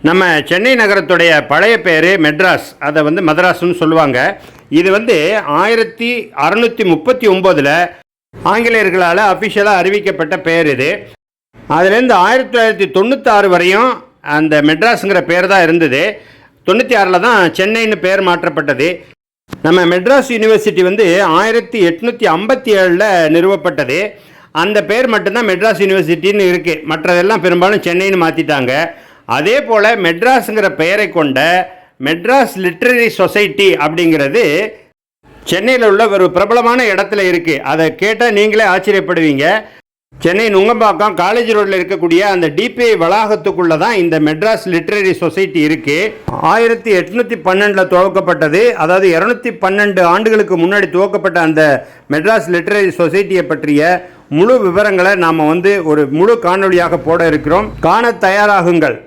நம்ம சென்னை நகரத்துடைய பழைய பேர் மெட்ராஸ், அதை மதராஸ்னு சொல்லுவாங்க. இது 1639 ஆங்கிலேயர்களால் அஃபிஷியலாக அறிவிக்கப்பட்ட பேர் இது. அதுலேருந்து 1996 வரையும் அந்த மெட்ராஸுங்கிற பேர் தான் இருந்தது. 96 தான் சென்னைன்னு பேர் மாற்றப்பட்டது. நம்ம மெட்ராஸ் யூனிவர்சிட்டி 1857 நிறுவப்பட்டது. அந்த பேர் மட்டும்தான் மெட்ராஸ் யூனிவர்சிட்டின்னு இருக்குது. மற்றதெல்லாம் பெரும்பாலும் சென்னைன்னு மாற்றிட்டாங்க. அதே போல் மெட்ராஸுங்கிற பெயரை கொண்ட மெட்ராஸ் லிட்ரரி சொசைட்டி அப்படிங்கிறது சென்னையில் உள்ள ஒரு பிரபலமான இடத்துல இருக்குது. அதை கேட்டால் நீங்களே ஆச்சரியப்படுவீங்க. சென்னை நுங்கம்பாக்கம் காலேஜ் ரோட்டில் இருக்கக்கூடிய அந்த டிபிஐ வளாகத்துக்குள்ளே தான் இந்த மெட்ராஸ் லிட்ரரி சொசைட்டி இருக்குது. 1812 துவக்கப்பட்டது. அதாவது 212 ஆண்டுகளுக்கு முன்னாடி துவக்கப்பட்ட அந்த மெட்ராஸ் லிட்ரரி சொசைட்டியை பற்றிய முழு விவரங்களை நாம் ஒரு முழு காணொலியாக போட இருக்கிறோம். காண தயாராகுங்கள்.